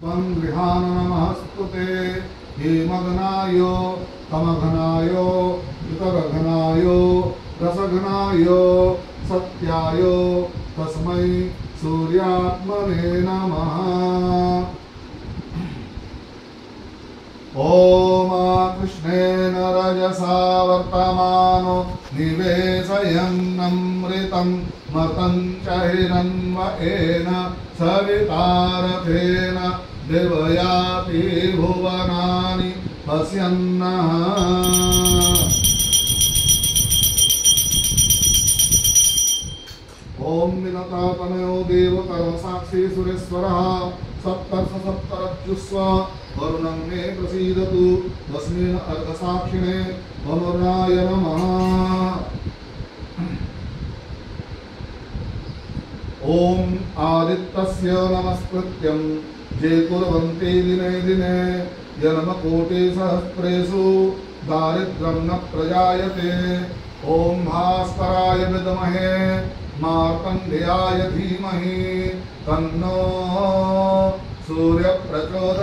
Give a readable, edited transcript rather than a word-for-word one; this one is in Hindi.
त्वं गृहाण नमस्तुते हेमघनायो तमघनायो युतगघनायो रसघनायो सत्यायो तस्मै सूर्यात्मने नमः। ओम कृष्णेन रजसा वर्तमानो निवेशयन्नमृतं मतं च हिरण्मयेन सवितारथेन देवयाति भुवनानि पश्यन्नः। ओम विनतातनयो देवकर्मसाक्षी सुरेश्वरः सप्तर्ष सप्तरज्जुस्व वरुणं मे प्रसीदतु तस्मिन् अर्धसाक्षिणे वरुणाय नमः। ओम आदित्यस्य नमस्कृत्यं ये कुर्वन्ति दिने दिने जन्मकोटिसहस्रेषु दारिद्र्यं न प्रजायते। ओम भास्कराय विद्महे मार्तण्डेयाय धीमहि तन्नो सूर्य प्रचोदयात्।